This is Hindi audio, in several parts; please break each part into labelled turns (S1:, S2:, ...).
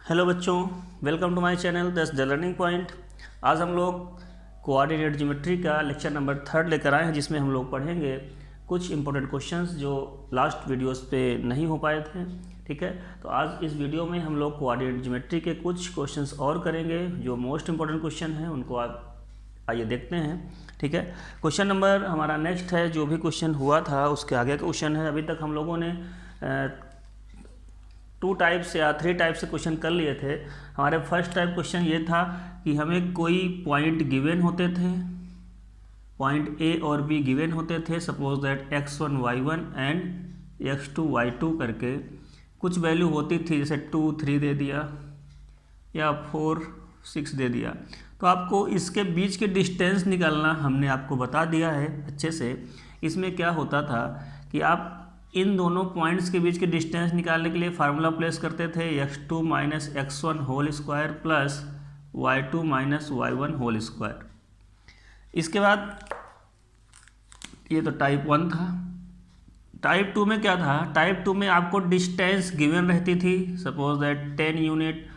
S1: हेलो बच्चों, welcome to my channel the learning point. आज हम लोग कोऑर्डिनेट ज्योमेट्री का लेक्चर नंबर 3 लेकर आए हैं, जिसमें हम लोग पढ़ेंगे कुछ इंपॉर्टेंट क्वेश्चंस जो लास्ट वीडियोस पे नहीं हो पाए थे। ठीक है, तो आज इस वीडियो में हम लोग कोऑर्डिनेट ज्योमेट्री के कुछ क्वेश्चंस और करेंगे जो मोस्ट इंपॉर्टेंट क्वेश्चन हैं, उनको आप आइए देखते हैं। ठीक है, क्वेश्चन नंबर हमारा नेक्स्ट है। जो भी क्वेश्चन हुआ था उसके आगे का क्वेश्चन है। अभी तक हम लोगों ने 2 टाइप्स या 3 टाइप से क्वेश्चन कर लिए थे। हमारे फर्स्ट टाइप क्वेश्चन ये था कि हमें कोई पॉइंट गिवन होते थे, पॉइंट ए और बी गिवन होते थे। Suppose that x1 y1 and x2 y2 करके कुछ वैल्यू होती थी, जैसे 2 3 दे दिया या 4 6 दे दिया। तो आपको इसके बीच के डिस्टेंस निकालना हमने आपको बता दिया है अच्छे से। इसमें क्या होता था कि आप इन दोनों पॉइंट्स के बीच के डिस्टेंस निकालने के लिए फार्मूला प्लेस करते थे x2 minus x1 whole square plus y2 minus y1 whole square. इसके बाद ये तो टाइप 1 था। टाइप 2 में क्या था? टाइप 2 में आपको डिस्टेंस गिवन रहती थी। सपोज दैट 10 यूनिट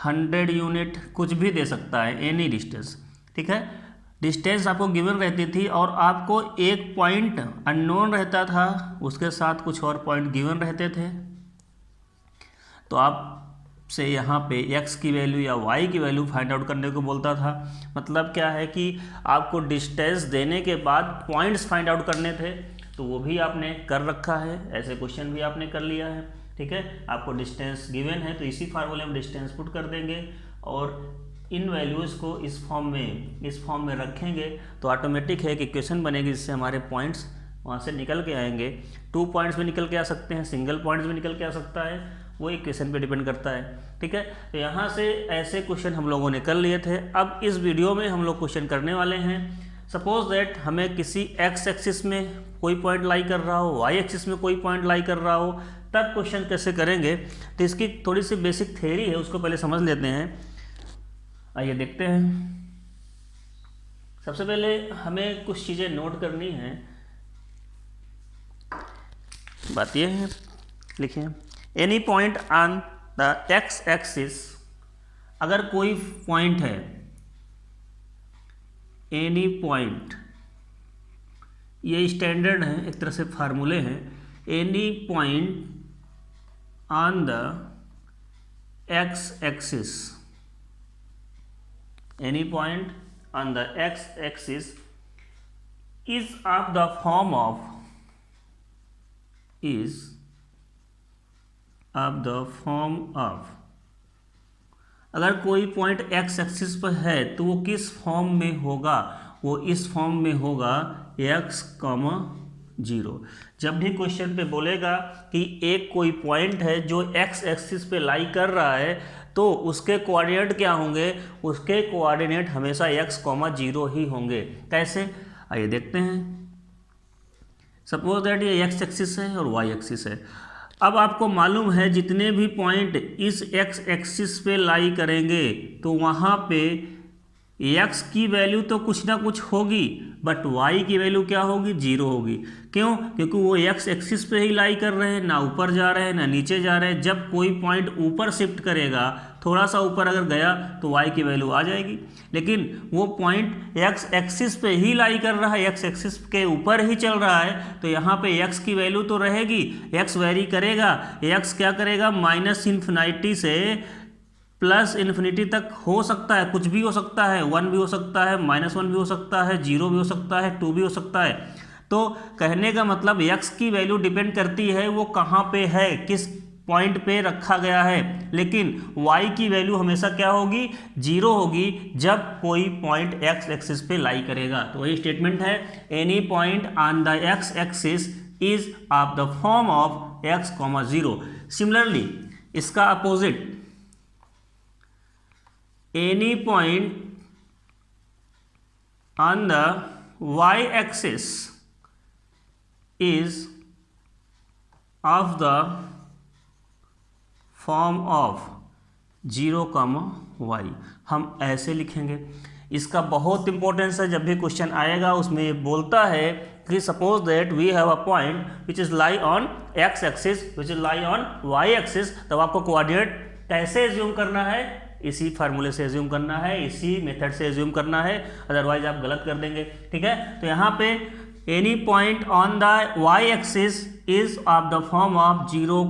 S1: 100 यूनिट कुछ भी दे सकता है, एनी डिस्टेंस। ठीक है, डिस्टेंस आपको गिवन रहती थी और आपको एक पॉइंट अननोन रहता था, उसके साथ कुछ और पॉइंट गिवन रहते थे। तो आप से यहाँ पे x की वैल्यू या y की वैल्यू फाइंड आउट करने को बोलता था। मतलब क्या है कि आपको डिस्टेंस देने के बाद पॉइंट्स फाइंड आउट करने थे, तो वो भी आपने कर रखा है। ऐसे क्वेश्चन भी आपने कर लिया है। ठीक है, आपको डिस्टेंस गिवन है तो इसी फार्मूले में डिस्टेंस पुट कर देंगे और इन वैल्यूज़ को इस फॉर्म में रखेंगे तो ऑटोमेटिक है कि इक्वेशन बनेगी, जिससे हमारे पॉइंट्स वहाँ से निकल के आएंगे। 2 पॉइंट्स में निकल के आ सकते हैं, सिंगल पॉइंट्स में निकल के आ सकता है, वो इक्वेशन पे डिपेंड करता है। ठीक है, तो यहाँ से ऐसे क्वेश्चन हम लोगों ने कर लिए थे। अब इस वीडियो में हम लोग क्वेश्चन करने वाले हैं। सपोज दैट हमें किसी एक्स एक्सिस में कोई पॉइंट लाई कर रहा हो, वाई एक्सिस में कोई पॉइंट लाई कर रहा हो, तब क्वेश्चन कैसे करेंगे। तो इसकी थोड़ी सी बेसिक थ्योरी है, उसको पहले समझ लेते हैं। आइए देखते हैं। सबसे पहले हमें कुछ चीज़ें नोट करनी है। बात यह है, लिखिए any point on the x axis. अगर कोई पॉइंट है, एनी पॉइंट, ये स्टैंडर्ड है, एक तरह से फार्मूले हैं। Any point on the x axis, any point on the x-axis is of the form of अगर कोई पॉइंट x एक्सिस पर है तो वो किस फॉर्म में होगा? वो इस फॉर्म में होगा x, 0। जब भी क्वेश्चन पे बोलेगा कि एक कोई पॉइंट है जो x एक्सिस पे लाई कर रहा है, तो उसके कोऑर्डिनेट क्या होंगे? उसके कोऑर्डिनेट हमेशा x, 0 ही होंगे। कैसे? आइए देखते हैं। सपोज दैट ये x एक्सिस है और y एक्सिस है। अब आपको मालूम है जितने भी पॉइंट इस x एक्सिस पे लाई करेंगे तो वहाँ पे x की वैल्यू तो कुछ ना कुछ होगी, बट y की वैल्यू क्या होगी? 0 होगी। क्यों? क्योंकि वो x एक्सिस पे ही लाई कर रहे हैं, ना ऊपर जा रहे हैं ना नीचे जा रहे हैं। जब कोई पॉइंट ऊपर शिफ्ट करेगा, थोड़ा सा ऊपर अगर गया तो y की वैल्यू आ जाएगी। लेकिन वो पॉइंट x एक्सिस पे ही लाई कर रहा है, x एक्सिस के ऊपर ही चल रहा है, तो यहाँ पे x की वैल्यू तो रहेगी। x वेरी करेगा, x क्या करेगा? माइनस इन्फिनिटी से प्लस इन्फिनिटी तक हो सकता है, कुछ भी हो सकता है। 1 भी हो सकता है, -1 भी हो सकता है, 0 भी हो सकता है, 2 भी हो सकता है। तो कहने का मतलब x की वैल्यू डिपेंड करती है वो कहाँ पे है, किस पॉइंट पे रखा गया है। लेकिन y की वैल्यू हमेशा क्या होगी? 0 होगी जब कोई पॉइंट x एक्सिस पे लाई करेगा। तो वही स्टेटमेंट है, any point on the x axis is of the form of x, 0। Similarly इसका opposite, any point on the y-axis is of the form of 0, y। हम ऐसे लिखेंगे। इसका बहुत इंपॉर्टेंस है। जब भी क्वेश्चन आएगा उसमें ये बोलता है कि suppose that we have a point which is lie on X axis, which is lie on Y axis, तब आपको कोऑर्डिनेट कैसे एज्यूम करना है, इसी फार्मूले से एज्यूम करना है, इसी मेथड से एज्यूम करना है, अदरवाइज आप गलत कर देंगे। ठीक है, तो यहाँ पे any point on the Y axis is of the form of 0,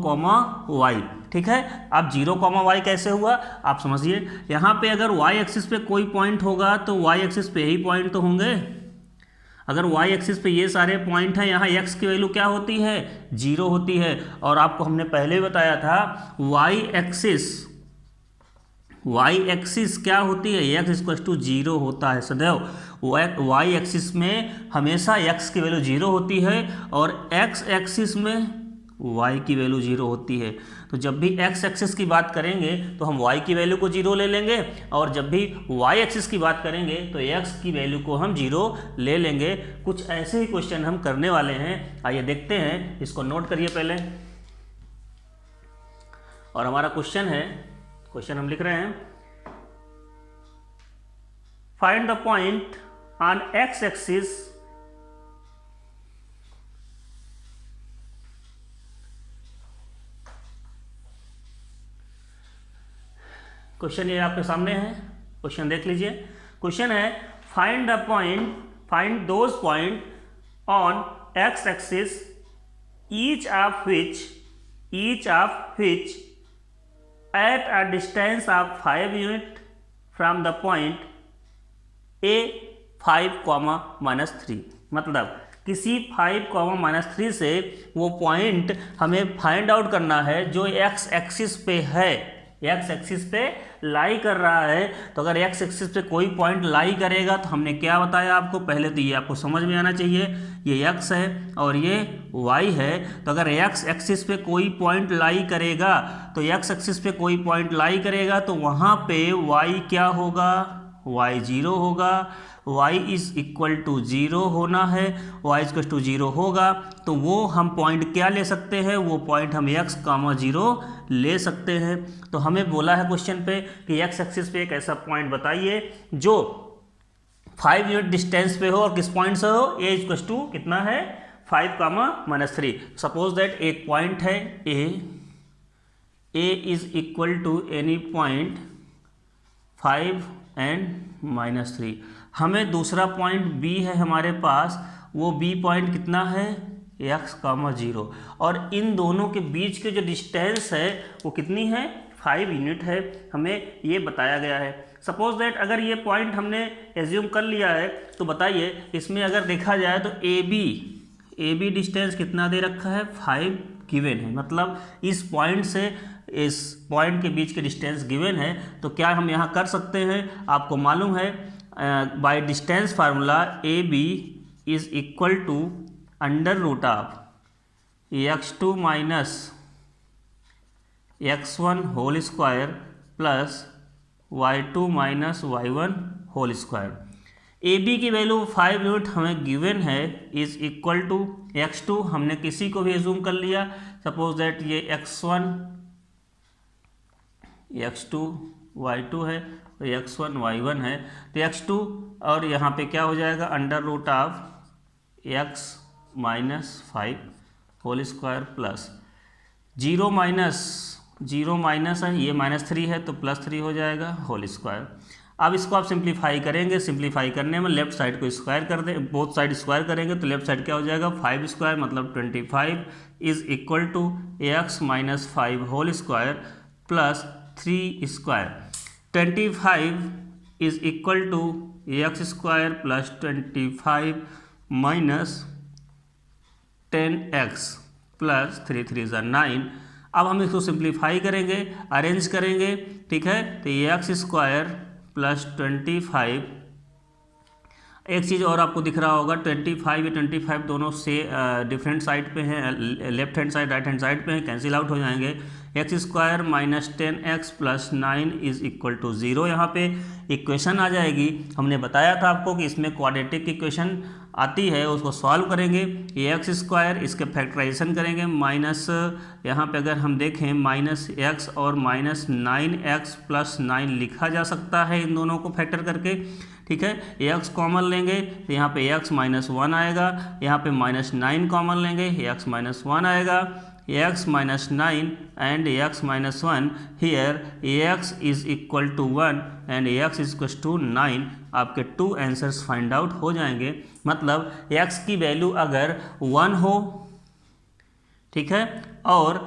S1: y। ठीक है, अब 0, y कैसे हुआ आप समझिए। यहाँ पे अगर y एक्सिस पे कोई पॉइंट होगा तो y एक्सिस पे ही पॉइंट तो होंगे। अगर y एक्सिस पे ये सारे पॉइंट हैं, यहाँ x की वैल्यू क्या होती है, 0 होती है। और आपको हमने पहले भी बताया था y एक्सिस क्या होती है, x इक्वल टू 0 होता है सदैव। y एक्सिस में हमेशा x की वैल्यू 0 होती है और x एक्सिस में y की वैल्यू 0 होती है। तो जब भी x एक्सिस की बात करेंगे तो हम y की वैल्यू को 0 ले लेंगे, और जब भी y एक्सिस की बात करेंगे तो x की वैल्यू को हम 0 ले लेंगे। कुछ ऐसे ही क्वेश्चन हम करने वाले हैं, आइए देखते हैं। इसको नोट करिए पहले। और हमारा क्वेश्चन हम लिख रहे हैं, find the point on x axis question ये आपके सामने है, क्वेश्चन देख लीजिए। क्वेश्चन है find those point on x axis each of which at a distance of 5 unit from the point a 5, -3। मतलब किसी 5, -3 से वो पॉइंट हमें फाइंड आउट करना है जो x एक्सिस पे है, x एक्सिस पे लाई कर रहा है। तो अगर x एक्सिस पे कोई पॉइंट लाई करेगा तो हमने क्या बताया आपको, पहले तो ये आपको समझ में आना चाहिए, ये x है और ये y है। तो अगर x एक्सिस पे कोई पॉइंट लाई करेगा तो x एक्सिस पे कोई पॉइंट लाई करेगा तो वहाँ पे y क्या होगा, y 0 होगा। y इज इक्वल टू 0 होना है, y इज इक्वल टू 0 होगा तो वो हम पॉइंट क्या ले सकते हैं, वो पॉइंट हम x, 0 ले सकते हैं। तो हमें बोला है क्वेश्चन पे कि x एक्सिस पे एक ऐसा पॉइंट बताइए जो 5 यूनिट डिस्टेंस पे हो और किस पॉइंट से हो, a इज इक्वल टू कितना है, 5, सपोज दैट एक पॉइंट है a is equal to any point 5 and -3। हमें दूसरा पॉइंट b है हमारे पास, वो b पॉइंट कितना है, x, 0। और इन दोनों के बीच के जो डिस्टेंस है वो कितनी है, 5 यूनिट है, हमें ये बताया गया है। सपोज दैट अगर ये पॉइंट हमने एज्यूम कर लिया है तो बताइए इसमें अगर देखा जाए तो ए बी डिस्टेंस कितना दे रखा है, 5 गिवन है। मतलब इस पॉइंट से इस पॉइंट के बीच के डिस्टेंस गिवन है। तो क्या हम यहाँ कर सकते हैं, आपको मालूम है by distance formula A B is equal to √, x2 - x1 whole square plus y2 - y1 whole square. A B की वैल्यू 5 यूनिट हमें गिवन है, इज इक्वल टू x2 हमने किसी को भी एज्यूम कर लिया। सपोज दैट ये x1 x2 y2 है और x1 y1 है। तो x2 और यहाँ पे क्या हो जाएगा, √, x - 5 whole square plus 0 minus है, ये -3 है तो +3 हो जाएगा होल स्क्वायर। अब इसको आप सिंप्लीफाई करेंगे, सिंप्लीफाई करने में लेफ्ट साइड को स्क्वायर कर दें, बोथ साइड स्क्वायर करेंगे तो लेफ्ट साइड क्या हो जाएगा, 5 स्क्वायर मतलब 25 is equal to x - 5 whole square plus 3 square. 25 is equal to x square plus 25 minus 10x plus 3 3 = 9। अब हम इसको सिंप्लीफाई करेंगे, अरेंज करेंगे, ठीक है। तो x स्क्वायर प्लस 25, एक चीज़ और आपको दिख रहा होगा, 25 या 25 दोनों से डिफरेंट साइड पे हैं, left hand side right hand side पे हैं, कैंसिल आउट हो जाएंगे। x square minus 10x plus 9 is equal to 0। यहाँ पे इक्वेशन आ जाएगी। हमने बताया था आपको कि इसमें क्वाड्रेटिक इक्वेशन आती है, उसको सॉल्व करेंगे। ये x स्क्वायर, इसके फैक्टराइजेशन करेंगे, माइनस यहाँ पे अगर हम देखें -x और -9x प्लस 9 लिखा जा सकता है इन दोनों को फैक्टर करके, ठीक है। x कॉमन लेंगे तो यहाँ पे x -1 आएगा, यहाँ पे -9 कॉमन लेंगे, x -1 आएगा। x minus 9 and x minus 1, here x is equal to 1 and x is equal to 9, आपके 2 आंसर्स फाइंड आउट हो जाएंगे। मतलब x की वैल्यू अगर 1 हो, ठीक है, और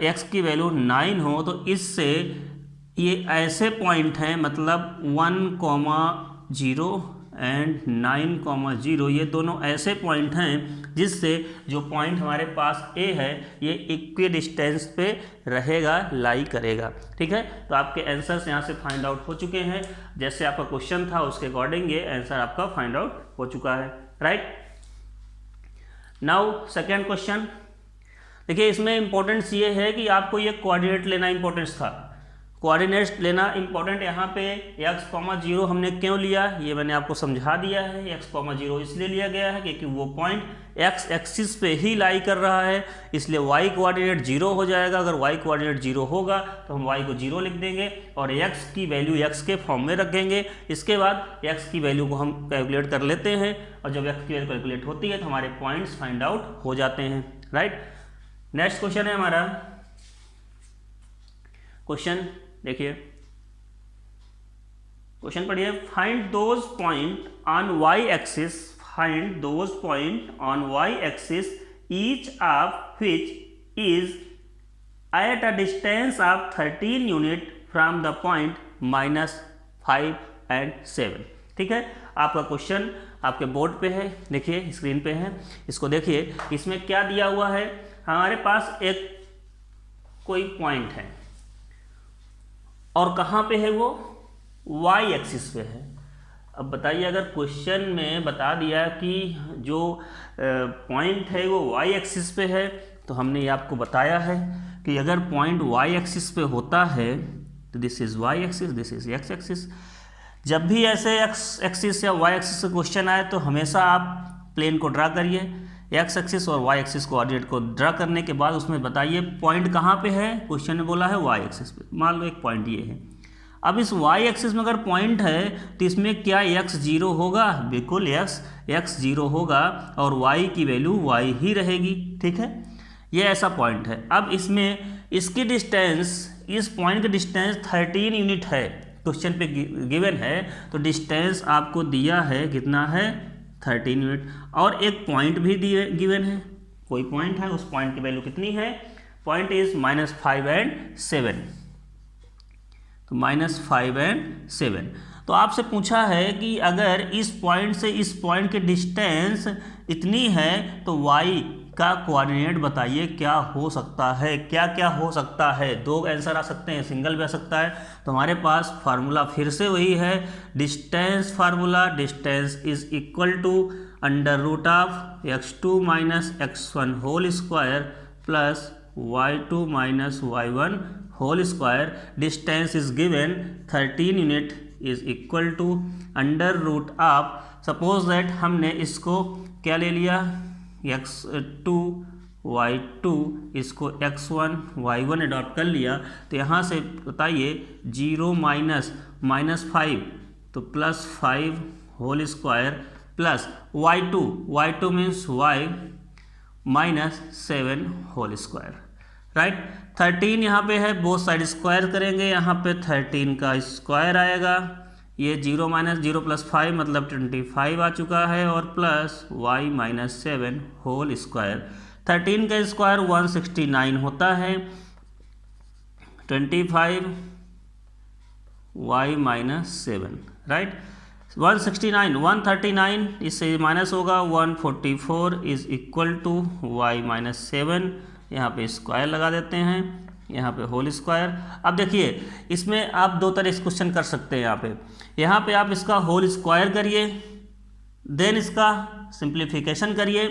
S1: x की वैल्यू 9 हो, तो इससे ये ऐसे पॉइंट हैं, मतलब 1,0 एंड 9,0, ये दोनों ऐसे पॉइंट हैं जिससे जो पॉइंट हमारे पास A है ये इक्वी डिस्टेंस पे रहेगा, लाई करेगा। ठीक है, तो आपके आंसर्स यहाँ से फाइंड आउट हो चुके हैं। जैसे आपका क्वेश्चन था उसके अकॉर्डिंग ये आंसर आपका फाइंड आउट हो चुका है। राइट, नाउ सेकेंड क्वेश्चन देखिए, इसमें इंपॉर्टेंस ये है कि आपको ये कोऑर्डिनेट लेना इंपॉर्टेंस था। कोऑर्डिनेट्स लेना इंपॉर्टेंट, यहाँ पे x, 0 हमने क्यों लिया ये मैंने आपको समझा दिया है। x, 0 इसलिए लिया गया है क्योंकि वो पॉइंट x एक्सिस पे ही लाई कर रहा है, इसलिए y कोऑर्डिनेट 0 हो जाएगा। अगर y कोऑर्डिनेट 0 होगा तो हम y को 0 लिख देंगे और x की वैल्यू x के फॉर्म में रख देंगे। इसके बाद x की वैल्यू को हम कैलकुलेट कर लेते हैं और जब x की वैल्यू कैलकुलेट होती है तो हमारे पॉइंट्स फाइंड आउट हो जाते हैं। राइट, नेक्स्ट क्वेश्चन है हमारा, क्वेश्चन देखिए, क्वेश्चन पढ़िए। Find those point on y axis, find those point on y axis each of which is at a distance of 13 unit from the point -5 and 7। ठीक है, आपका क्वेश्चन आपके बोर्ड पे है, देखिए स्क्रीन पे है, इसको देखिए। इसमें क्या दिया हुआ है, हमारे पास एक कोई पॉइंट है और कहाँ पे है वो, y एक्सिस पे है। अब बताइए, अगर क्वेश्चन में बता दिया कि जो पॉइंट है वो y एक्सिस पे है, तो हमने ये आपको बताया है कि अगर पॉइंट y एक्सिस पे होता है तो this is y axis, this is x axis. जब भी ऐसे x एक्सिस या y एक्सिस से क्वेश्चन आए तो हमेशा आप प्लेन को ड्रा करिए, x एक्सिस और y एक्सिस कोऑर्डिनेट को ड्रा करने के बाद उसमें बताइए पॉइंट कहाँ पे है। क्वेश्चन ने बोला है y एक्सिस पे, मान लो एक पॉइंट ये है। अब इस y एक्सिस में अगर पॉइंट है तो इसमें क्या x 0 होगा, बिल्कुल x 0 होगा और y की वैल्यू y ही रहेगी। ठीक है, ये ऐसा पॉइंट है। अब इसमें इसकी डिस्टेंस, इस पॉइंट की डिस्टेंस 13 यूनिट है, क्वेश्चन पे गिवन है, तो डिस्टेंस आपको दिया है कितना है, 13 यूनिट। और एक पॉइंट भी गिवन है, कोई पॉइंट है, उस पॉइंट की वैल्यू कितनी है, पॉइंट इज -5 and 7, तो -5 and 7। तो आपसे पूछा है कि अगर इस पॉइंट से इस पॉइंट की डिस्टेंस इतनी है तो y का कोऑर्डिनेट बताइए क्या हो सकता है, क्या क्या हो सकता है। दो आंसर आ सकते हैं, सिंगल भी आ सकता है। तो हमारे पास फार्मूला फिर से वही है, distance formula, distance is equal to √of x2 - x1 whole square plus y2 - y1 whole square. Distance is given 13 unit is equal to √of, suppose that हमने इसको क्या ले लिया, x2 y2, इसको x1 y1 अडॉप्ट कर लिया, तो यहाँ से बताइए 0 -5 तो +5 whole square plus y2 means y -7 whole square. Right, 13 यहाँ पे है, बोथ साइड स्क्वायर करेंगे, यहाँ पे 13 का स्क्वायर आएगा, ये 0 + 5 मतलब 25 आ चुका है, और प्लस y -7 होल स्क्वायर। 13 का स्क्वायर 169 होता है, 25 y -7। राइट, 169 139 इससे माइनस होगा, 144 इज इक्वल टू y -7, यहाँ पे स्क्वायर लगा देते हैं, यहाँ पे होल स्क्वायर। अब देखिए इसमें आप दो तरह से क्वेश्चन कर सकते हैं। यहाँ पे आप इसका होल स्क्वायर करिए, देन इसका सिंप्लीफिकेशन करिए,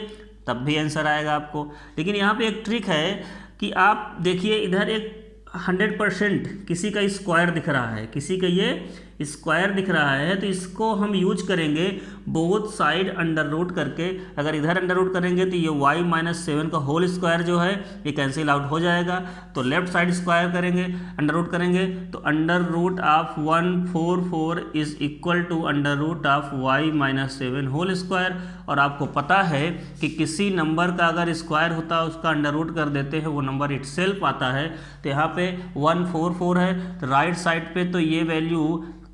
S1: तब भी आंसर आएगा आपको। लेकिन यहाँ पे एक ट्रिक है कि आप देखिए इधर एक 100% किसी का स्क्वायर दिख रहा है, किसी का ये स्क्वायर दिख रहा है तो इसको हम यूज करेंगे बोथ साइड अंडर रूट करके। अगर इधर अंडर रूट करेंगे तो ये y माइनस 7 का होल स्क्वायर जो है ये कैंसिल आउट हो जाएगा। तो लेफ्ट साइड स्क्वायर करेंगे, अंडर रूट करेंगे तो under root of 144 is equal to under root of y minus 7 whole square. और आपको पता है कि किसी नंबर का अगर स्क्वायर होता है उसका अंडर रूट कर देते हैं वो नंबर इटसेल्फ आता है। तो यहाँ पे 144 है तो राइट साइड पे तो ये वैल्यू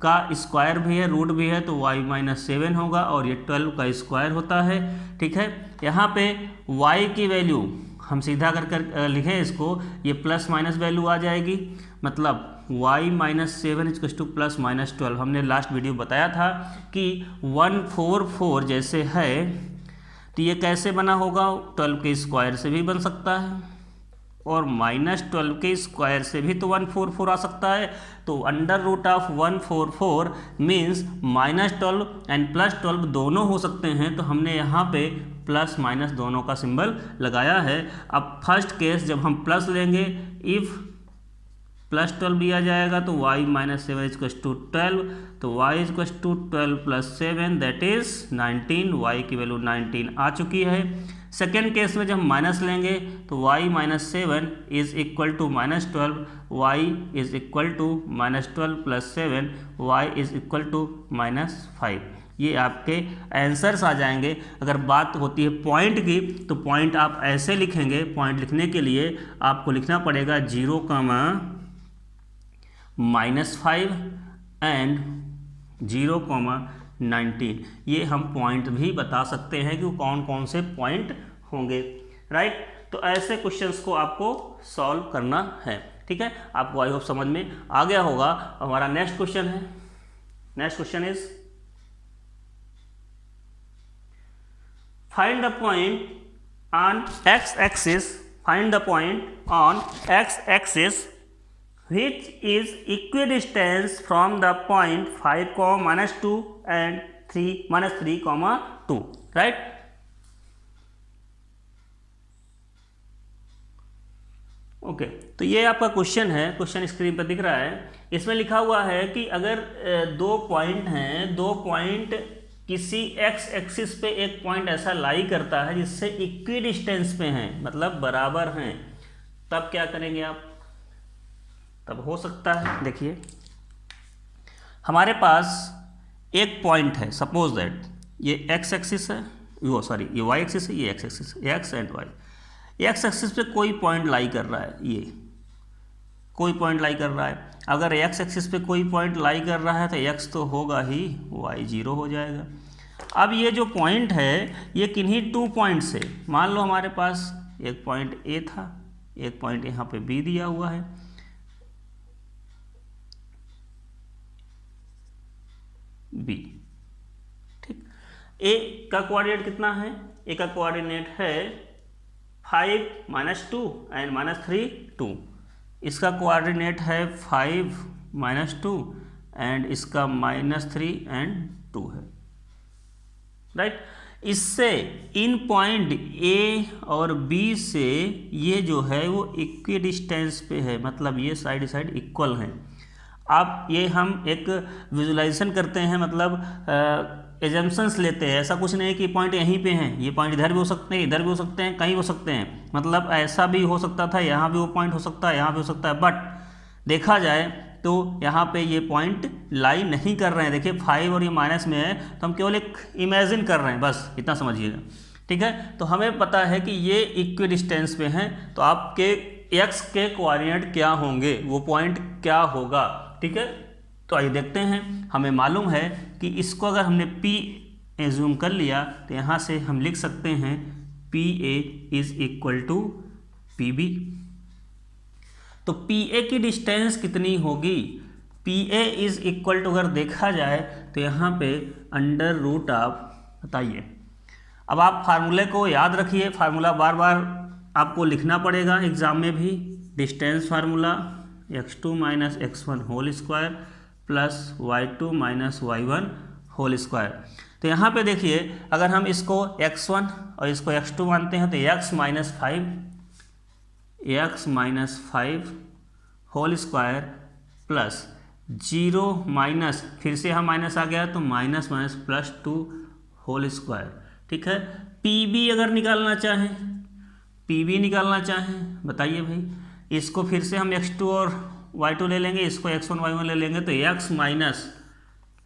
S1: का स्क्वायर भी है, रूट भी है, तो y माइनस 7 होगा और ये 12 का स्क्वायर होता है। ठीक है, यहाँ पे y की वैल्यू हम सीधा कर लिखें इसको, ये प्लस माइनस वैल्यू आ जाएगी, मतलब y minus 7 equals two plus minus 12। हमने लास्ट वीडियो बताया था कि 144 जैसे है तो ये कैसे बना होगा, 12 के स्क्वायर से भी बन सकता है और माइनस 12 के स्क्वायर से भी तो 144 आ सकता है। तो under root of 144 means minus 12 and plus 12 दोनों हो सकते हैं। तो हमने यहाँ पे प्लस माइनस दोनों का सिंबल लगाया है। अब फर्स्ट केस जब हम प्लस लेंगे, इफ़ प्लस 12 दिया जाएगा तो y माइनस 7 इक्वल्स टू 12, तो y equals to 12 plus 7 that is 19, y की वैल्यू 19 आ चुकी है। सेकेंड केस में जब हम माइनस लेंगे तो y minus 7 is equal to minus 12, y is equal to minus 12 plus 7, y is equal to minus 5। ये आपके आंसर्स आ जाएंगे। अगर बात होती है पॉइंट की तो पॉइंट आप ऐसे लिखेंगे। पॉइंट लिखने के लिए आपको लिखना पड़ेगा 0, -5 एंड 0, 19। ये हम पॉइंट भी बता सकते हैं कि कौन कौन से पॉइंट होंगे, राइट। तो ऐसे क्वेश्चंस को आपको सॉल्व करना है। ठीक है, आपको आई होप समझ में आ गया होगा। हमारा नेक्स्ट क्वेश्चन है, next question is find the point on X axis, find the point on X axis which is equidistant from the point 5, -2 and 3, -3, 2, right? Okay, तो ये आपका क्वेश्चन है, क्वेश्चन स्क्रीन पर दिख रहा है। इसमें लिखा हुआ है कि अगर दो पॉइंट हैं, दो पॉइंट किसी एक्स एक्सिस पे एक पॉइंट ऐसा लाई करता है जिससे इक्विडिस्टेंस पे हैं, मतलब बराबर हैं, तब क्या करेंगे आप? तब हो सकता है, देखिए हमारे पास एक पॉइंट है, सपोज दैट ये एक्स एक्सिस है, वो सॉरी ये वाई एक्सिस है, ये एक्स एक्सिस है, X and Y. X axis पे कोई पॉइंट लाई कर रहा है, ये कोई पॉइंट लाई कर रहा है। अगर एक्स एक्सिस पे कोई पॉइंट लाई कर रहा है तो एक्स तो होगा ही, वाई 0 हो जाएगा। अब ये जो पॉइंट है ये किन्हीं 2 पॉइंट से, मान लो हमारे पास एक पॉइंट ए था, एक पॉइंट यहाँ पे बी दिया हुआ है, बी। ठीक, ए का कोऑर्डिनेट कितना है? ए का कोऑर्डिनेट है 5, -2 एंड -3, 2। इसका कोऑर्डिनेट है 5, -2 एंड इसका -3 एंड 2 है, राइट। इससे इन पॉइंट ए और बी से ये जो है वो इक्विडिस्टेंस पे है, मतलब ये साइड साइड इक्वल हैं। आप ये हम एक विजुलाइजेशन करते हैं, मतलब एजम्पशंस लेते हैं। ऐसा कुछ नहीं कि पॉइंट यहीं पे हैं, ये पॉइंट इधर भी हो सकते हैं, इधर भी हो सकते हैं, कहीं हो सकते हैं, मतलब ऐसा भी हो सकता था, यहाँ भी वो पॉइंट हो सकता है, यहाँ भी हो सकता है। बट देखा जाए तो यहाँ पे ये पॉइंट लाई नहीं कर रहे हैं। देखिए 5 और ये माइनस में है तो हम केवल एक इमेजिन कर रहे हैं, बस इतना समझिएगा। ठीक है, तो हमें पता है कि ये इक्विडिस्टेंस पे हैं, तो आपके एक्स के कोऑर्डिनेट क्या होंगे, वो पॉइंट क्या होगा। ठीक है, तो आइए देखते हैं। हमें मालूम है कि इसको अगर हमने P एज्यूम कर लिया तो यहाँ से हम लिख सकते हैं PA is equal to PB। तो PA की डिस्टेंस कितनी होगी? PA इज इक्वल टू, अगर देखा जाए तो यहाँ पे अंडर रूट ऑफ, बताइए। अब आप फार्मूले को याद रखिए, फार्मूला बार बार आपको लिखना पड़ेगा एग्जाम में भी। Distance formula x2 minus x1 whole square plus y2 minus y1 whole square. तो यहाँ पे देखिए, अगर हम इसको x1 और इसको x2 मानते हैं तो x minus 5 whole square plus zero minus, फिर से यहाँ माइनस आ गया तो minus minus plus 2 whole square. ठीक है, पी बी अगर निकालना चाहें, पी बी निकालना चाहें, बताइए भाई, इसको फिर से हम x2 और y2 ले लेंगे, इसको x1 y1 ले लेंगे, तो x माइनस,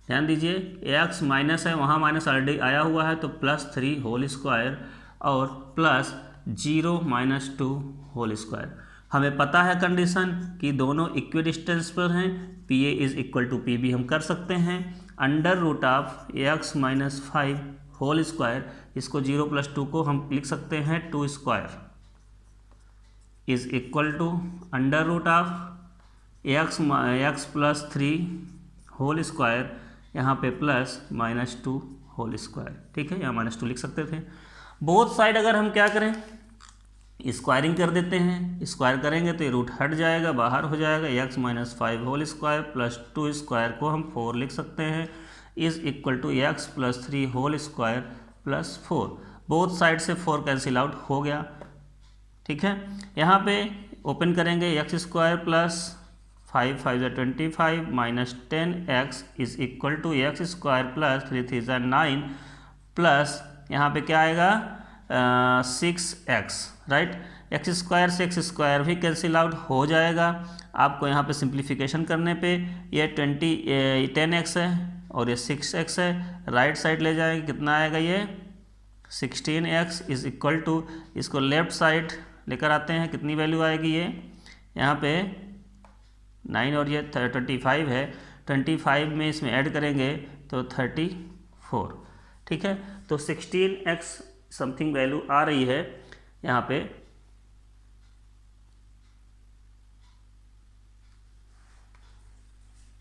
S1: ध्यान दीजिए x माइनस है, वहाँ माइनस ऑलरेडी आया हुआ है, तो प्लस 3 होल स्क्वायर और प्लस 0 माइनस 2 होल स्क्वायर। हमें पता है कंडीशन कि दोनों इक्वी डिस्टेंस पर हैं, P A is equal to P B हम कर सकते हैं। Under root of X minus 5 whole square, इसको 0 प्लस 2 को हम लिख सकते हैं 2 square is equal to under root of X plus 3 whole square, यहाँ पे प्लस माइनस 2 होल स्क्वायर। ठीक है, यहाँ माइनस 2 लिख सकते थे। बोथ साइड अगर हम क्या करें, स्क्वायरिंग कर देते हैं, स्क्वायर करेंगे तो ये रूट हट जाएगा, बाहर हो जाएगा, X minus 5 whole square plus 2 square को हम 4 लिख सकते हैं, is equal to X plus 3 whole square plus 4। Both side से 4 कैंसिल आउट हो गया। ठीक है, यहाँ पे ओपन करेंगे, x square plus 5 5 25 minus 10x is equal to x square plus 3 3 9 plus यहाँ पे क्या आएगा 6x, राइट। एक्स स्क्वायर से एक्स स्क्वायर भी कैंसिल आउट हो जाएगा। आपको यहाँ पे सिंप्लीफिकेशन करने पे ये 10x है और ये 6x है, राइट साइड ले जाएंगे, कितना आएगा ये 16x इज इक्वल टू, इसको लेफ्ट साइड लेकर आते हैं, कितनी वैल्यू आएगी ये, यहाँ पे 9 और ये 25 है, 25 में इसमें ऐड करेंगे तो 34। ठीक है, तो 16x समथिंग वैल्यू आ रही है यहाँ पे।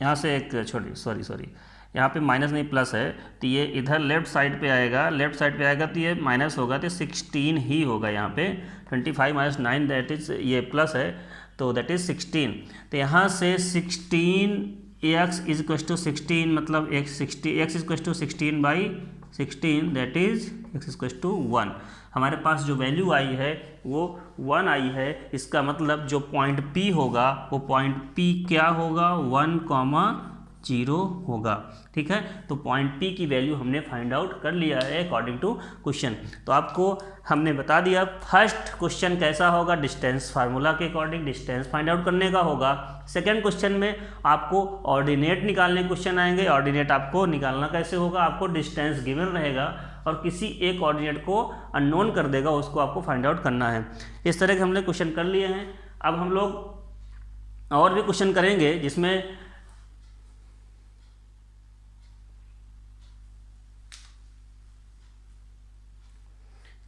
S1: यहाँ से एक छोटी सॉरी यहाँ पे माइनस नहीं प्लस है, तो ये इधर लेफ्ट साइड पे आएगा, लेफ्ट साइड पे आएगा तो ये माइनस होगा, तो 16 ही होगा यहाँ पे। 25 माइनस 9 दैट इज, ये प्लस है तो दैट इज 16। तो यहाँ से 16x इज इक्वल टू 16, मतलब x is equal to 16/16 that is x is equal to 1। हमारे पास जो वैल्यू आई है वो 1 आई है। इसका मतलब जो पॉइंट P होगा वो पॉइंट P क्या होगा, 1,0 होगा। ठीक है, तो पॉइंट P की वैल्यू हमने फाइंड आउट कर लिया है अकॉर्डिंग टू क्वेश्चन। तो आपको हमने बता दिया फर्स्ट क्वेश्चन कैसा होगा, डिस्टेंस फार्मूला के अकॉर्डिंग डिस्टेंस फाइंड आउट करने का होगा। सेकेंड क्वेश्चन में आपको ऑर्डिनेट निकालने क्वेश्चन आएंगे। ऑर्डिनेट आपको निकालना कैसे होगा, आपको डिस्टेंस गिवन रहेगा और किसी एक ऑर्डिनेट को अननोन कर देगा, उसको आपको फाइंड आउट करना है। इस तरह के हमने क्वेश्चन कर लिए हैं। अब हम लोग और भी क्वेश्चन करेंगे जिसमें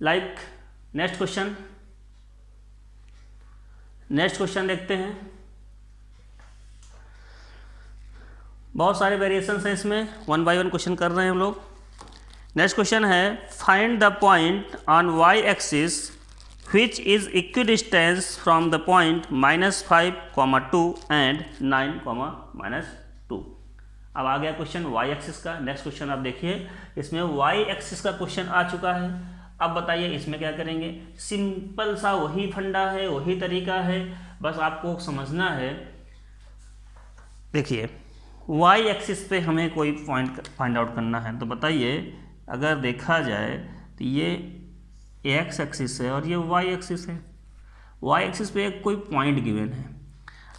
S1: लाइक नेक्स्ट क्वेश्चन देखते हैं। बहुत सारे वेरिएशंस हैं इसमें, 1 बाय 1 क्वेश्चन कर रहे हैं हम लोग। नेक्स्ट क्वेश्चन है find the point on y axis which is equidistant from the point -5, 2 and 9, -2। अब आ गया क्वेश्चन y एक्सिस का। नेक्स्ट क्वेश्चन आप देखिए, इसमें y एक्सिस का क्वेश्चन आ चुका है। अब बताइए इसमें क्या करेंगे, सिंपल सा वही फंडा है, वही तरीका है, बस आपको समझना है। देखिए y एक्सिस पे हमें कोई पॉइंट फाइंड आउट करना है, तो बताइए अगर देखा जाए तो ये x एक्सिस है और ये y एक्सिस है। y एक्सिस पे एक कोई पॉइंट गिवन है।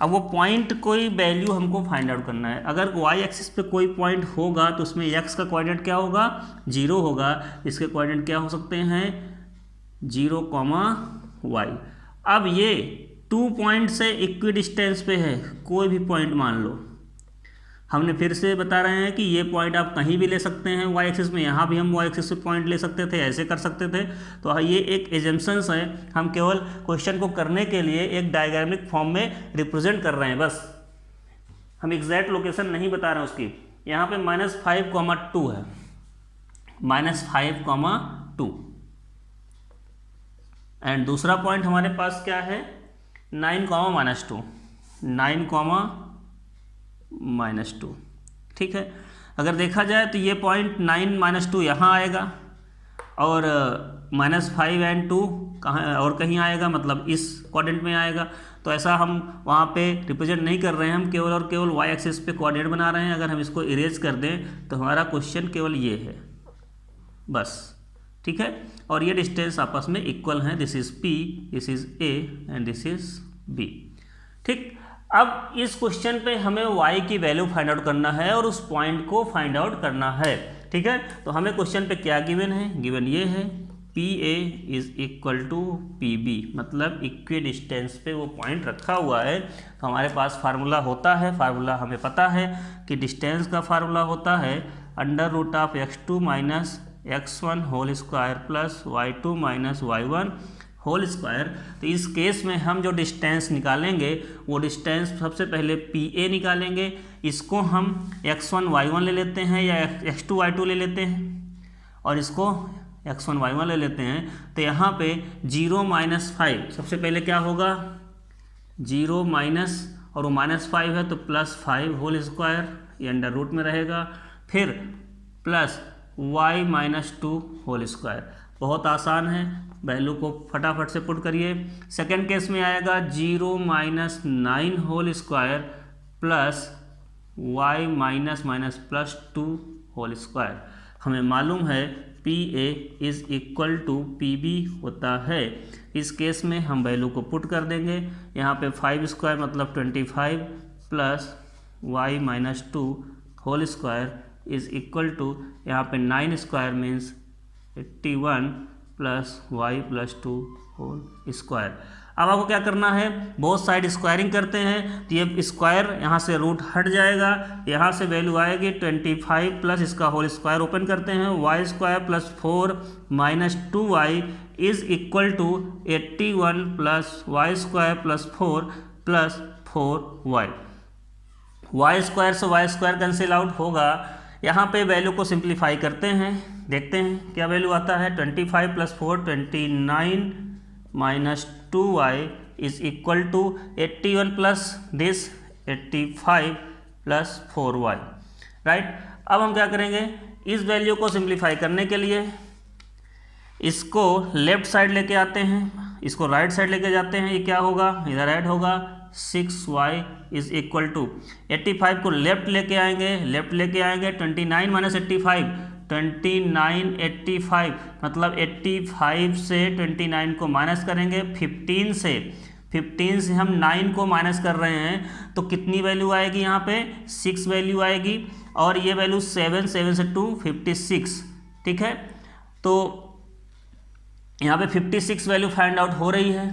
S1: अब वो पॉइंट कोई वैल्यू हमको फाइंड आउट करना है। अगर y एक्सिस पे कोई पॉइंट होगा तो उसमें x का कोऑर्डिनेट क्या होगा, 0 होगा। इसके कोऑर्डिनेट क्या हो सकते हैं, 0, y। अब ये 2 पॉइंट से इक्वी डिस्टेंस पे है, कोई भी पॉइंट मान लो। हमने फिर से बता रहे हैं कि ये पॉइंट आप कहीं भी ले सकते हैं y एक्सिस में, यहाँ भी हम y एक्सिस पे पॉइंट ले सकते थे, ऐसे कर सकते थे। तो ये एक एजम्पशंस है, हम केवल क्वेश्चन को करने के लिए एक डायग्रामिक फॉर्म में रिप्रेजेंट कर रहे हैं, बस हम एग्जैक्ट लोकेशन नहीं बता रहे हैं उसकी। यहाँ पे -5, 2 है, -5, 2 एंड दूसरा पॉइंट हमारे पास क्या है 9, -2, 9, -2। ठीक है, अगर देखा जाए तो ये पॉइंट 9, -2 यहाँ आएगा और -5 and 2 कहाँ और कहीं आएगा, मतलब इस क्वाड्रेंट में आएगा। तो ऐसा हम वहाँ पे रिप्रेजेंट नहीं कर रहे हैं, हम केवल और केवल वाई एक्सिस पे कोऑर्डिनेट बना रहे हैं। अगर हम इसको इरेज कर दें तो हमारा क्वेश्चन केवल ये है बस, ठीक है। और ये डिस्टेंस आपस में इक्वल हैं, this is P, this is A and this is B, ठीक। अब इस क्वेश्चन पे हमें y की वैल्यू फाइंड आउट करना है और उस पॉइंट को फाइंड आउट करना है, ठीक है। तो हमें क्वेश्चन पे क्या गिवन है, गिवन ये है PA is equal to PB, मतलब इक्वी डिस्टेंस पे वो पॉइंट रखा हुआ है। तो हमारे पास फार्मूला होता है, फार्मूला हमें पता है कि डिस्टेंस का फार्मूला होता है √x2 minus x1 whole square plus y2 minus y1 whole square. तो इस केस में हम जो डिस्टेंस निकालेंगे वो डिस्टेंस सबसे पहले PA निकालेंगे, इसको हम x1 y1 ले लेते हैं या x2 y2 ले लेते हैं और इसको x1 y1 ले लेते हैं। तो यहाँ पे 0 - 5 सबसे पहले क्या होगा, 0 माइनस और वो -5 है तो +5 होल स्क्वायर, ये अंडर रूट में रहेगा, फिर प्लस y - 2 होल स्क्वायर। बहुत आसान है, वैल्यू को फटाफट से पुट करिए। सेकेंड केस में आएगा 0 - 9 whole square plus y minus +2 whole square. हमें मालूम है PA is equal to PB होता है। इस केस में हम वैल्यू को पुट कर देंगे, यहाँ पे 5 स्क्वायर मतलब 25 प्लस y - 2 whole square is equal to, यहाँ पे 9 square means 81 plus y + 2 whole square. अब आपको क्या करना है, बहुत साइड स्क्वायरिंग करते हैं तो ये स्क्वायर यहाँ से रूट हट जाएगा, यहाँ से वैल्यू आएगी 25 प्लस इसका होल स्क्वायर ओपन करते हैं, y² plus 4 minus 2y is equal to 81 plus y² plus 4 plus 4y। y² से y² कैंसिल आउट होगा। यहाँ पे वैल्यू को सिंप्लीफाई करते हैं, देखते हैं क्या वैल्यू आता है। 25 plus 4 29 minus 2y is equal to 81 plus this 85 plus 4y, right. अब हम क्या करेंगे, इस वैल्यू को सिंप्लीफाई करने के लिए इसको लेफ्ट साइड लेके आते हैं, इसको राइट साइड लेके जाते हैं। ये क्या होगा, इधर ऐड होगा 6y इज इक्वल टू 85 को लेफ्ट लेके आएंगे, 29 माइनस 85 29 85 मतलब 85 से 29 को माइनस करेंगे, 15 से हम 9 को माइनस कर रहे हैं तो कितनी वैल्यू आएगी, यहाँ पे 6 वैल्यू आएगी और ये वैल्यू 7 से 2 56, ठीक है। तो यहाँ पे 56 वैल्यू फाइंड आउट हो रही है,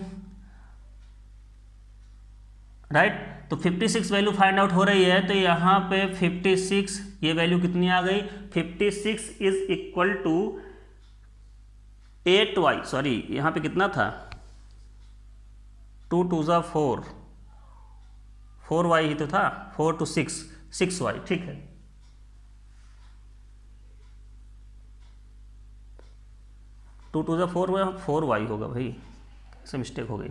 S1: राइट। तो 56 वैल्यू फाइंड आउट हो रही है तो यहाँ पे 56 ये वैल्यू कितनी आ गई, 56 is equal to 8y, sorry यहाँ पे कितना था 2 2 ज़ा 4y ही तो था, 4 to 6y, ठीक है। टू 2 ज़ा 4y होगा भाई, कैसे मिस्टेक हो गई।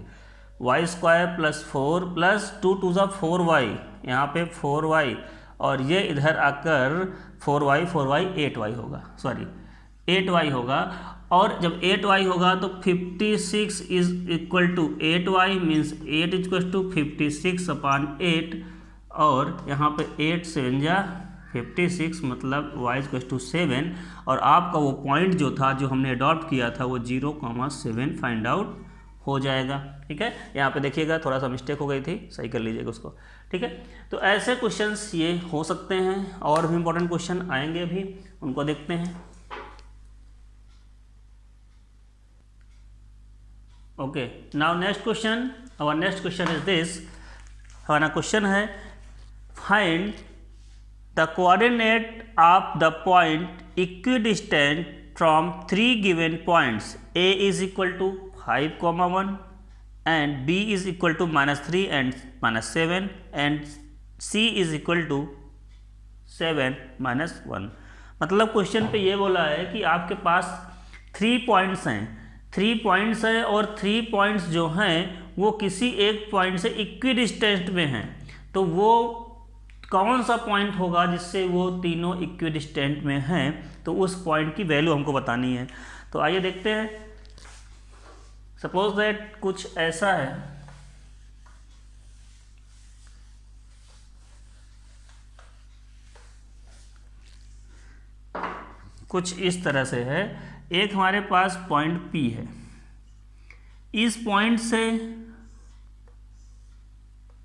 S1: y² प्लस 4 प्लस 2 2 ज़ा 4y, यहाँ पे 4y और ये इधर आकर 4y 8y होगा, सॉरी 8y होगा। और जब 8y होगा तो 56 is equal to 8y means 8 equal to 56/8 और यहाँ पे 8 7 जा 56 मतलब y इक्वल टू 7 और आपका वो पॉइंट जो था जो हमने अडॉप्ट किया था वो 0,7 फाइंड आउट हो जाएगा, ठीक है। यहाँ पे देखिएगा थोड़ा सा मिस्टेक हो गई थी, सही कर लीजिएगा उसको, ठीक है। तो ऐसे क्वेश्चंस ये हो सकते हैं और भी इंपॉर्टेंट क्वेश्चन आएंगे अभी, उनको देखते हैं। Okay, now next question, our next question is this. हमारा क्वेश्चन है find the coordinate of the point equidistant from 3 given points A is equal to 5,1 and B is equal to -3 and -7 and C is equal to 7 - 1। मतलब क्वेश्चन पे ये बोला है कि आपके पास 3 पॉइंट्स हैं, 3 पॉइंट्स हैं और 3 पॉइंट्स जो हैं वो किसी एक पॉइंट से इक्विडिस्टेंट में हैं। तो वो कौन सा पॉइंट होगा जिससे वो तीनों इक्विडिस्टेंट में हैं, तो उस पॉइंट की वैल्यू हमको बतानी है। तो आइए देखते हैं सपोज दैट कुछ ऐसा है, कुछ इस तरह से है। एक हमारे पास पॉइंट P है, इस पॉइंट से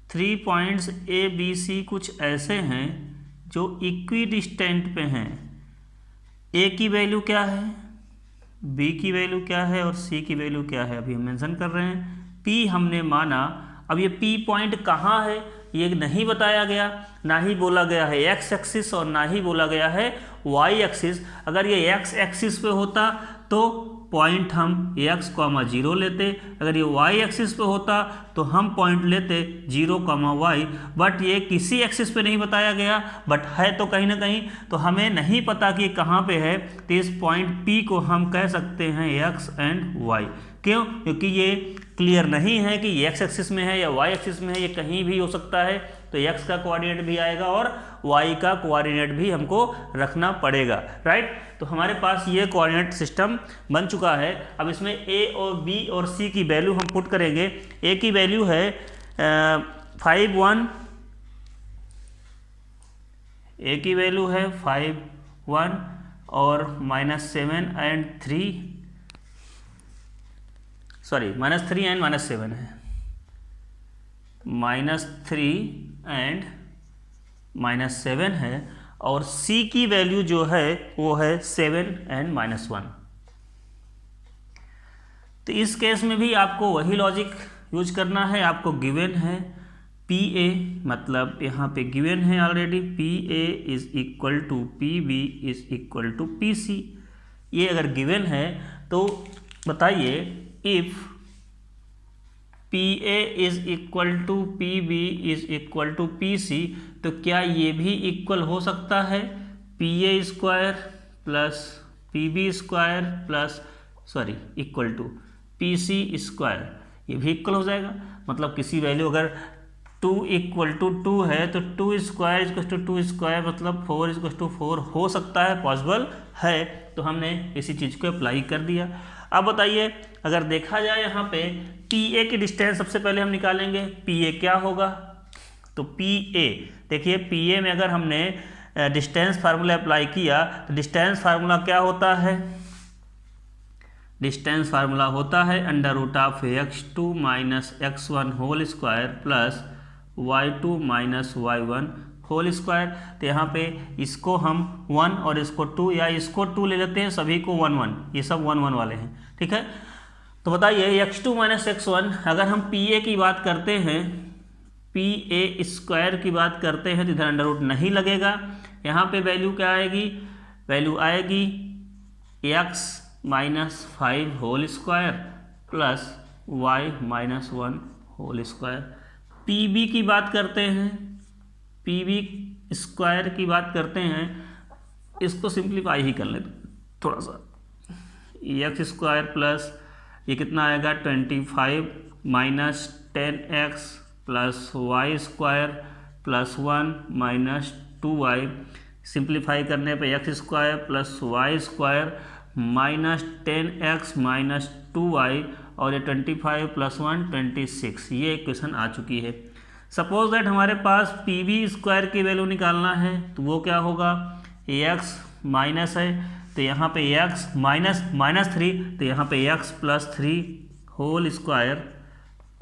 S1: 3 पॉइंट्स A B C कुछ ऐसे हैं जो इक्वी डिस्टेंट पे हैं। A की वैल्यू क्या है, B की वैल्यू क्या है और C की वैल्यू क्या है, अभी हम मेंशन कर रहे हैं। P हमने माना, अब ये P पॉइंट कहाँ है ये नहीं बताया गया, ना ही बोला गया है x एक्सिस और ना ही बोला गया है y एक्सिस। अगर ये x एक्सिस पे होता तो पॉइंट हम x, 0 लेते, अगर ये y एक्सिस पे होता तो हम पॉइंट लेते 0, y, बट ये किसी एक्सिस पे नहीं बताया गया, बट है तो कहीं ना कहीं, तो हमें नहीं पता कि कहाँ पे है, तो इस पॉइंट P को हम कह सकते हैं x एंड y। क्यों? क्योंकि ये क्लियर नहीं है कि ये x एक्सिस में है या y एक्सिस में है, ये कहीं भी हो सकता है, तो x का कोऑर्डिनेट भी आएगा और y का कोऑर्डिनेट भी हमको रखना पड़ेगा, राइट। तो हमारे पास ये कोऑर्डिनेट सिस्टम बन चुका है। अब इसमें a और b और c की वैल्यू हम पुट करेंगे। a की वैल्यू है 5 1, a की वैल्यू है 5 1 और -7 एंड 3, सॉरी -3 एंड -7 है, -3 एंड -7 है, और C की वैल्यू जो है वो है 7 एंड -1। तो इस केस में भी आपको वही लॉजिक यूज करना है। आपको गिवन है PA, मतलब यहाँ पे गिवन है already, PA is equal to PB is equal to PC। ये अगर गिवन है तो बताइए, if PA is equal to PB is equal to PC, तो क्या ये भी इक्वल हो सकता है PA square plus PB square plus equal to PC square, ये भी इक्वल हो जाएगा। मतलब किसी वैल्यू अगर 2 = 2 है तो 2 स्क्वायर = 2 स्क्वायर, मतलब 4 = 4 हो सकता है, पॉसिबल है। तो हमने इसी चीज़ को अप्लाई कर दिया। अब बताइए, अगर देखा जाए यहाँ पे PA की डिस्टेंस सबसे पहले हम निकालेंगे। PA क्या होगा, तो PA देखिए, PA में अगर हमने डिस्टेंस फार्मूला अप्लाई किया तो डिस्टेंस फार्मूला क्या होता है, डिस्टेंस फार्मूला होता है √(x2 - x1) whole square plus y2 - y1 whole square. तो यहाँ पे इसको हम 1 और इसको 2 या इसको 2 ले लेते हैं, सभी को 1 1, ये सब 1 1 वाले हैं, ठीक है। तो बताइए x2 - x1, अगर हम PA की बात करते हैं, PA स्क्वायर की बात करते हैं, तो इधर अंडर रूट नहीं लगेगा। यहाँ पे वैल्यू क्या आएगी, वैल्यू आएगी x - 5 whole square plus y - 1 whole square. PB की बात करते हैं, PB स्क्वायर की बात करते हैं, इसको सिंप्लीफाई ही कर लेते थोड़ा सा। x स्क्वायर प्लस ये कितना आएगा 25 minus 10x plus y square plus 1 - 2y। Simplify करने पे x square plus y square minus 10x minus 2y, और ये 25 + 1 26, ये इक्वेशन आ चुकी है। सपोज दैट हमारे पास PB स्क्वायर की वैल्यू निकालना है, तो वो क्या होगा, x माइनस है तो यहाँ पे x -3, तो यहाँ पे x + 3 whole square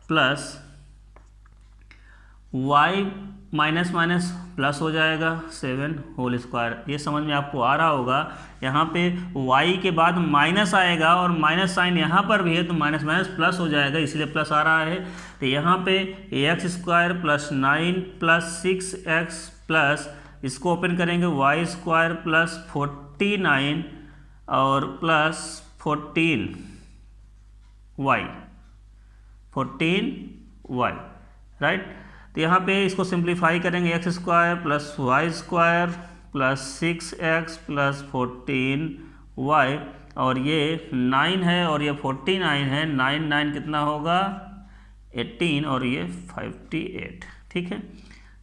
S1: plus y minus plus हो जाएगा 7 होल स्क्वायर। ये समझ में आपको आ रहा होगा, यहाँ पे y के बाद माइनस आएगा और माइनस साइन यहाँ पर भी है, तो माइनस प्लस हो जाएगा, इसलिए प्लस आ रहा है। तो यहाँ पे x square plus 9 plus 6x plus, इसको ओपन करेंगे, y स्क्वायर प्लस 49 और प्लस 14y, राइट। तो यहाँ पे इसको सिंप्लीफाई करेंगे, x square plus y square plus 6x plus 14y, और ये 9 है और ये 49 है, 9 कितना होगा 18 और ये 58, ठीक है।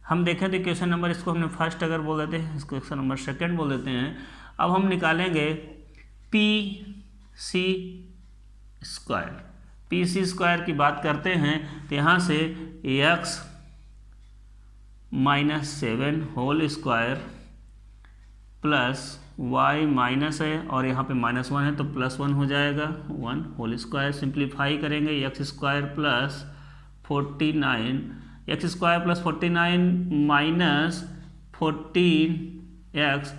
S1: हम देखें तो इक्वेशन नंबर, इसको हमने फर्स्ट अगर बोल देते हैं, इसको इक्वेशन नंबर सेकेंड बोल देते हैं। अब हम निकालेंगे PC square. P C square की बात करते हैं तो यहाँ से x -7 whole square plus y minus है और यहाँ पे -1 है तो +1 हो जाएगा, 1 होल स्क्वायर। सिंप्लीफाई करेंगे x square plus 49 x square plus 49 minus 14x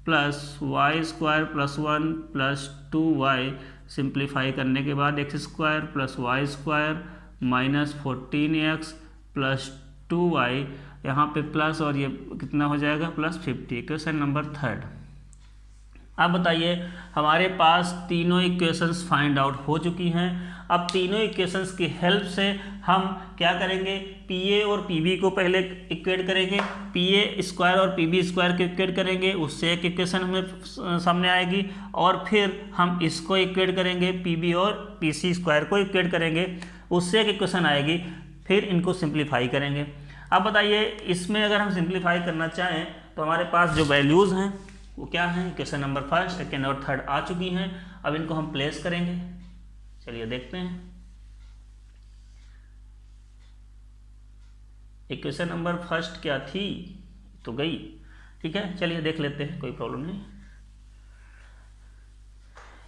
S1: plus y square plus 1 plus 2y। Simplify करने के बाद x square plus y square minus 14x plus 2y, यहाँ पे प्लस और ये कितना हो जाएगा +50। Question number 3। अब बताइए हमारे पास तीनों इक्वेशंस फाइंड आउट हो चुकी हैं। अब तीनों इक्वेशंस की हेल्प से हम क्या करेंगे, पी ए और पी बी को पहले इक्वेट करेंगे, पी ए स्क्वायर और पी बी स्क्वायर को इक्वेट करेंगे, उससे एक इक्वेशन हमें सामने आएगी और फिर हम इसको इक्वेट करेंगे, पी बी और पी सी स्क्वायर को इक्वेट करेंगे, उससे एक इक्वेशन आएगी, फिर इनको सिंप्लीफाई करेंगे। अब बताइए इसमें अगर हम सिंप्लीफाई करना चाहें तो हमारे पास जो वैल्यूज़ हैं वो क्या हैं, इक्वेशन नंबर 1, 2 और 3 आ चुकी हैं। अब इनको हम प्लेस करेंगे, चलिए देखते हैं। इक्वेशन नंबर 1 क्या थी, तो गई, ठीक है, चलिए देख लेते हैं, कोई प्रॉब्लम नहीं।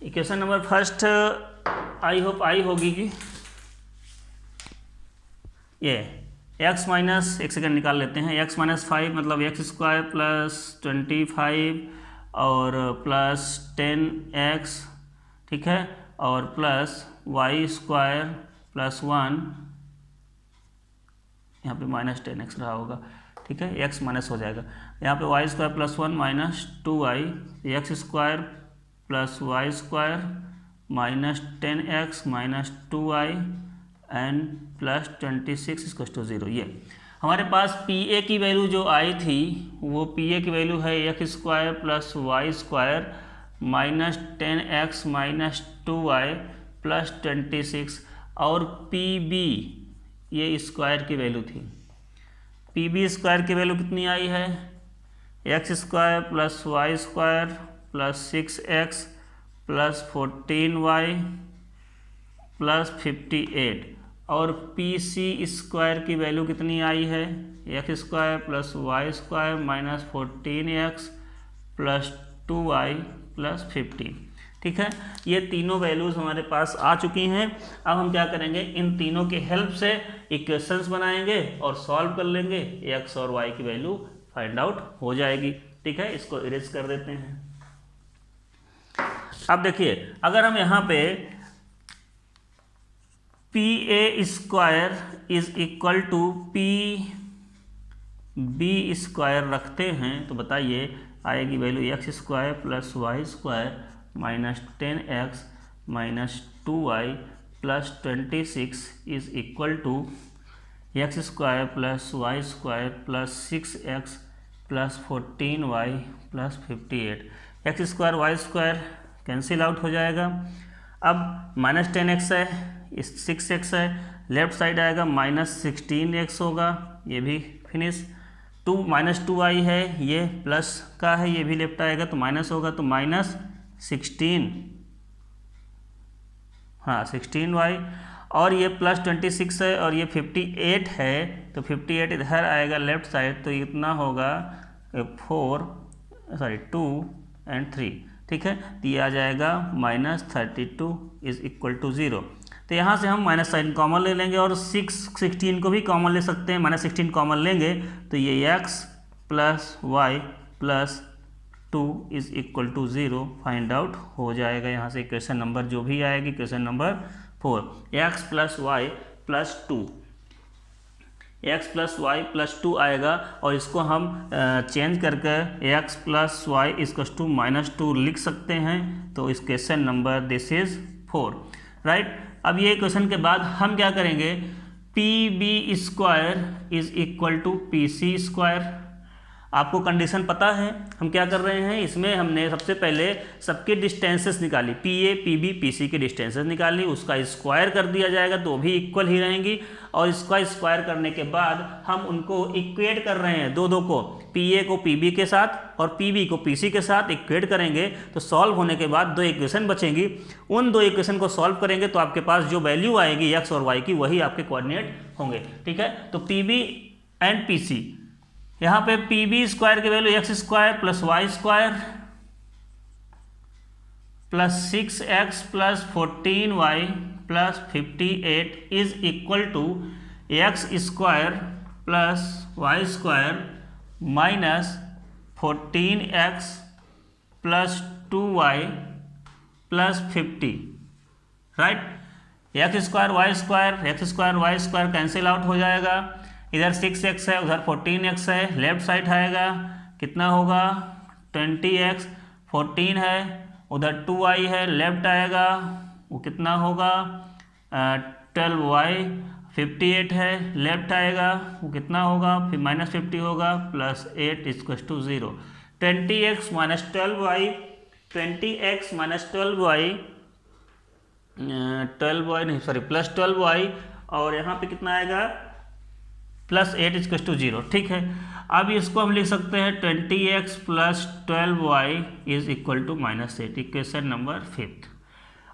S1: Equation number 1 I hope I होगी कि ये x माइनस, एक सेकेंड निकाल लेते हैं, x -5 मतलब एक्स स्क्वायर प्लस 25 और प्लस 10x, ठीक है, और प्लस वाई स्क्वायर प्लस 1, यहाँ पे -10x रहा होगा, ठीक है, x माइनस हो जाएगा, यहाँ पे y square plus 1 minus 2y, x square plus y square minus 10x minus 2y and plus 26 = 0। ये हमारे पास पी ए की वैल्यू जो आई थी वो पी ए की वैल्यू है x square plus y square minus 10x minus 2y plus 26, और पी बी ये स्क्वायर की वैल्यू थी। पी बी स्क्वायर की वैल्यू कितनी आई है, x square plus y square plus 6x plus 14y plus 58, और पी सी स्क्वायर की वैल्यू कितनी आई है, x square plus y square minus 14x plus 2y plus 50, ठीक है। ये तीनों वैल्यूज़ हमारे पास आ चुकी हैं। अब हम क्या करेंगे, इन तीनों के हेल्प से इक्वेशंस बनाएंगे और सॉल्व कर लेंगे, एक्स और वाई की वैल्यू फाइंड आउट हो जाएगी, ठीक है। इसको इरेज कर देते हैं। अब देखिए अगर हम यहाँ पे P A square is equal to P B square रखते हैं तो बताइए आएगी value x square plus y square minus 10x minus 2y plus 26 is equal to x square plus y square plus 6x plus 14y plus 58। X square y square cancel out हो जाएगा। अब माइनस 10x है, इस 6x है, लेफ्ट साइड आएगा माइनस 16x होगा, ये भी फिनिश। माइनस 2y है, ये प्लस का है, ये भी लेफ्ट आएगा तो माइनस होगा, तो माइनस 16, हाँ 16y, और ये प्लस 26 है और ये 58 है तो 58 इधर आएगा लेफ्ट साइड, तो इतना होगा 2 and 3, ठीक है। तो ये आ जाएगा -32 इज इक्वल टू 0। तो यहाँ से हम माइनस साइन कॉमन ले लेंगे और 16 को भी कॉमन ले सकते हैं, -16 कॉमन लेंगे तो ये x plus y plus 2 is equal to 0 find out हो जाएगा। यहाँ से इक्वेशन नंबर जो भी आएगी, equation number 4, x plus y plus 2, x plus y plus 2 आएगा और इसको हम चेंज करके x plus y equals to -2 लिख सकते हैं। तो इस question number this is 4, right. अब ये क्वेश्चन के बाद हम क्या करेंगे, P B square is equal to P C square. आपको कंडीशन पता है हम क्या कर रहे हैं, इसमें हमने सबसे पहले सबके डिस्टेंसेस निकाली, P A P B P C के डिस्टेंसेस निकाली, उसका स्क्वायर कर दिया जाएगा तो भी इक्वल ही रहेंगी, और इसका स्क्वायर करने के बाद हम उनको इक्वेट कर रहे हैं, दो को, पी ए को पी बी के साथ और पी बी को पी सी के साथ इक्वेट करेंगे तो सॉल्व होने के बाद दो इक्वेशन बचेंगी, उन दो इक्वेशन को सॉल्व करेंगे तो आपके पास जो वैल्यू आएगी एक्स और वाई की वही आपके कोऑर्डिनेट होंगे। ठीक है, तो P B and P C, यहाँ पे पी बी स्क्वायर की value x square plus y square plus 6x plus 14y plus 58 is equal to x square plus y square minus 14x plus 2y plus 50, right. X square y square cancel out हो जाएगा, इधर 6x है उधर 14x है, लेफ्ट साइड आएगा कितना होगा 20x, 14 है उधर 2y है, लेफ्ट आएगा वो कितना होगा 12y, 58 है लेफ्ट आएगा वो कितना होगा फिर माइनस 50 होगा plus 8 equals to 0। 20x minus 12y, 20x minus 12y plus 12y और यहाँ पे कितना आएगा प्लस 8 इक्वल्स टू 0। ठीक है, अब इसको हम लिख सकते हैं 20x plus 12y is equal to minus 8, equation number 5।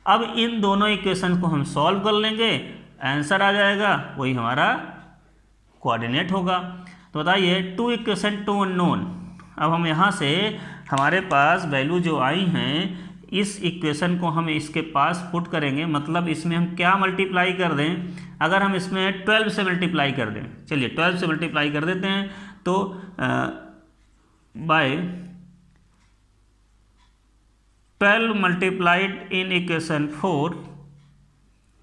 S1: अब इन दोनों इक्वेशन को हम सॉल्व कर लेंगे, आंसर आ जाएगा, वही हमारा कोऑर्डिनेट होगा। तो बताइए टू इक्वेशन टू अननोन, अब हम यहाँ से हमारे पास वैल्यू जो आई हैं इस इक्वेशन को हम इसके पास पुट करेंगे, मतलब इसमें हम क्या मल्टीप्लाई कर दें, अगर हम इसमें 12 से मल्टीप्लाई कर दें, चलिए 12 से मल्टीप्लाई कर देते हैं तो बाय 12 मल्टीप्लाइड इन इक्वेशन 4,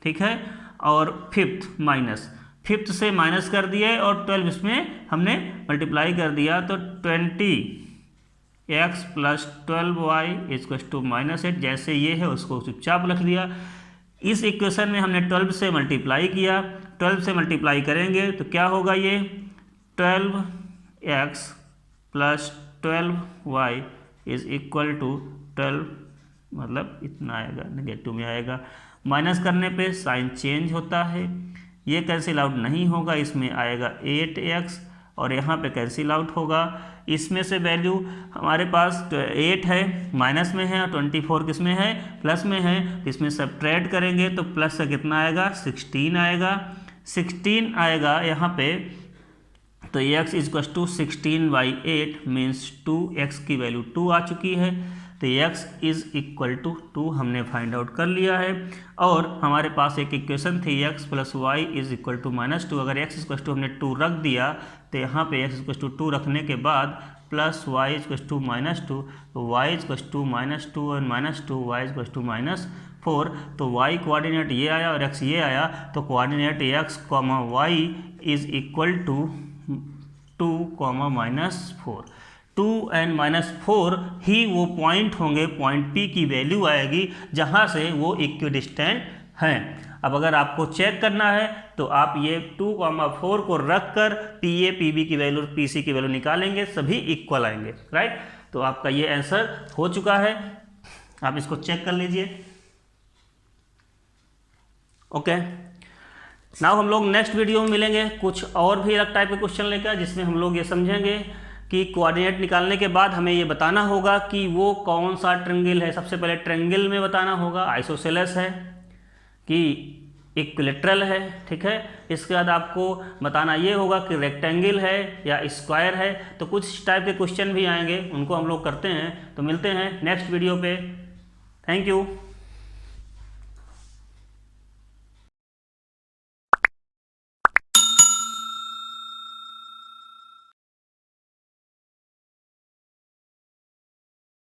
S1: ठीक है, और फिफ्थ से माइनस कर दिए और 12 इसमें हमने मल्टीप्लाई कर दिया तो 20x plus 12y equals to minus 8, जैसे ये है उसको चुपचाप रख दिया। इस इक्वेशन में हमने 12 से मल्टीप्लाई किया, 12 से मल्टीप्लाई करेंगे तो क्या होगा, ये 12x plus 12y is equal to 12, मतलब इतना आएगा, नेगेटिव में आएगा, माइनस करने पे साइन चेंज होता है, ये कैंसिल आउट नहीं होगा, इसमें आएगा 8x और यहाँ पे कैंसिल आउट होगा। इसमें से वैल्यू हमारे पास 8 है माइनस में है और 24 किस में है प्लस में है, इसमें सब्ट्रैक्ट करेंगे तो प्लस से कितना आएगा 16 आएगा, 16 आएगा यहाँ पे, तो x equal to 16/8 means 2x की वैल्यू 2 आ चुकी है, तो x इज इक्वल टू 2 हमने फाइंड आउट कर लिया है। और हमारे पास एक इक्वेशन थी x plus y is equal to minus 2, अगर x इक्वल टू हमने 2 रख दिया तो यहाँ पे x इक्वल टू 2 रखने के बाद plus y equal to minus 2, तो y इक्वल टू माइनस 2 और minus 2 y equal to minus 4, तो y कोऑर्डिनेट ये आया और x ये आया, तो coordinate x comma y is equal to 2 minus 4, 2 and minus 4 ही वो पॉइंट होंगे, पॉइंट P की वैल्यू आएगी जहाँ से वो इक्विडिस्टेंट हैं। अब अगर आपको चेक करना है तो आप ये 2,4 को रख कर PA PB की वैल्यू PC की वैल्यू निकालेंगे, सभी इक्वल आएंगे, राइट। तो आपका ये आंसर हो चुका है, आप इसको चेक कर लीजिए। ओके, नाउ हम लोग नेक्स्ट वीडियो में मिलेंगे कुछ और भी अलग टाइप के क्वेश्चन लेकर, जिसमें हम लोग ये समझेंगे कि कोऑर्डिनेट निकालने के बाद हमें ये बताना होगा कि वो कौन सा ट्रायंगल है। सबसे पहले ट्रायंगल में बताना होगा आइसोसेलेस है कि इक्विलैटरल है, ठीक है। इसके बाद आपको बताना ये होगा कि रेक्टेंगल है या स्क्वायर है। तो कुछ टाइप के क्वेश्चन भी आएंगे, उनको हम लोग करते हैं। तो मिलते हैं नेक्स्ट वीडियो पे। Thank you.